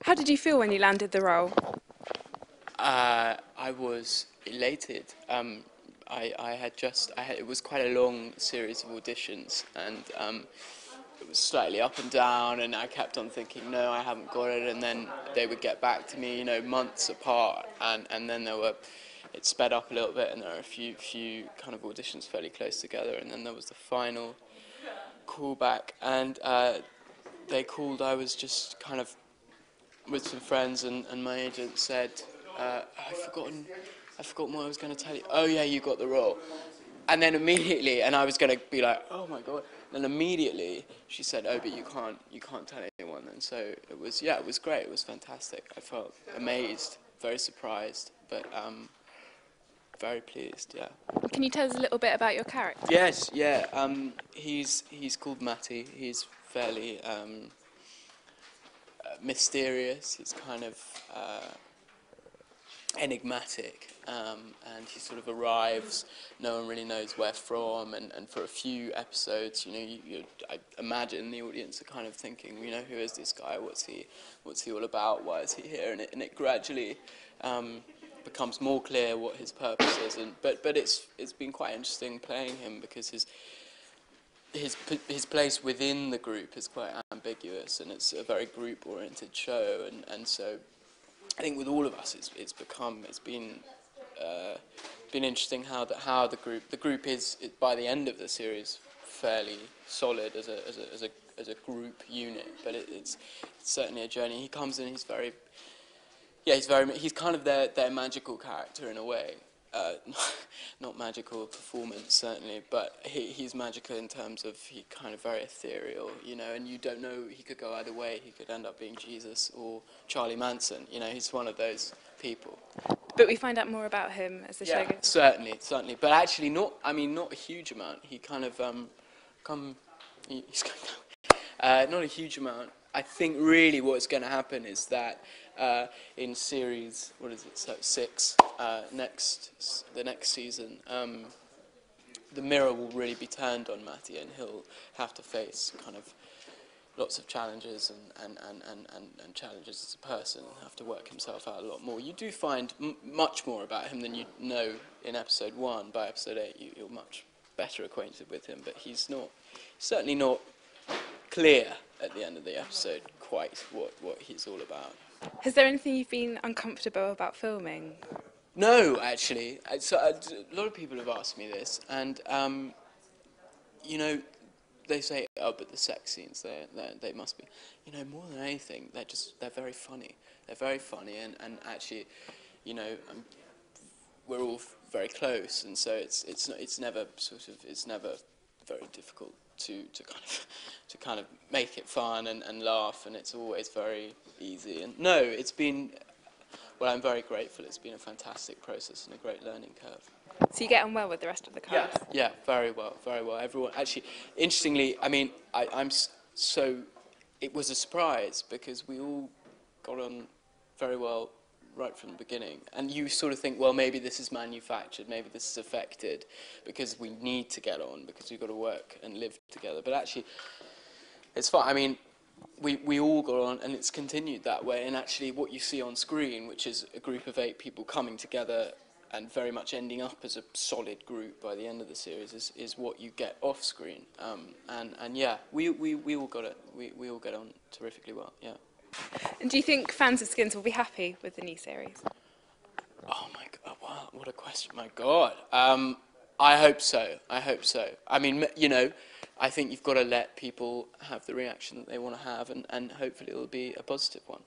How did you feel when you landed the role? I was elated. It was quite a long series of auditions, and it was slightly up and down, and I kept on thinking, no, I haven't got it, and then they would get back to me, months apart, and then it sped up a little bit, and there were a few kind of auditions fairly close together, and then there was the final callback, and they called. I was just kind of with some friends, and my agent said, I've forgotten what I was going to tell you. Oh yeah, you got the role. And then immediately, and I was going to be like, oh my god. Then immediately she said, oh, but you can't tell anyone. And so it was great. It was fantastic. I felt amazed, very surprised, but very pleased. Yeah. Can you tell us a little bit about your character? Yes. Yeah. He's called Matty. He's fairly mysterious. He's kind of enigmatic, and he sort of arrives. No one really knows where from, and for a few episodes, I imagine the audience are kind of thinking, who is this guy? What's he all about? Why is he here? And it gradually becomes more clear what his purpose is. But it's been quite interesting playing him because his place within the group is quite ambiguous, and it's a very group-oriented show, and so I think with all of us, it's been interesting how the group is by the end of the series fairly solid as a group unit, but it's certainly a journey. He comes in, he's kind of their magical character in a way. Not magical performance certainly, but he's magical in terms of he kind of very ethereal, and you don't know, he could go either way. He could end up being Jesus or Charlie Manson. He's one of those people. But we find out more about him as the show goes on. Certainly, but actually not a huge amount. He kind of not a huge amount. I think really what's going to happen is that in series, what is it, so 6, the next season, the mirror will really be turned on Matty, and he'll have to face kind of lots of challenges and challenges as a person, and have to work himself out a lot more. You do find much more about him than you know in episode 1. By episode 8, you're much better acquainted with him, but he's certainly not clear at the end of the episode quite what he's all about. Has there anything you've been uncomfortable about filming? No, actually. So, a lot of people have asked me this, and they say, oh, but the sex scenes, they must be, more than anything, they're very funny. They're very funny, and actually, we're all very close, and so it's never very difficult to kind of make it fun and laugh, and it's always very easy. And no, I'm very grateful. It's been a fantastic process and a great learning curve. So you get on well with the rest of the cast? Yeah, very well. Everyone, actually, interestingly, I mean, it was a surprise because we all got on very well right from the beginning. And you sort of think, well, maybe this is manufactured, maybe this is affected because we need to get on, because we've got to work and live together. But actually, it's fine. I mean, we all got on, and it's continued that way. And actually, what you see on screen, which is a group of 8 people coming together and very much ending up as a solid group by the end of the series, is what you get off screen. And yeah, we all got it. We all get on terrifically well. Yeah. And do you think fans of Skins will be happy with the new series? Oh my God! Wow, what a question! My God. I hope so. I mean, I think you've got to let people have the reaction that they want to have, and hopefully it'll be a positive one.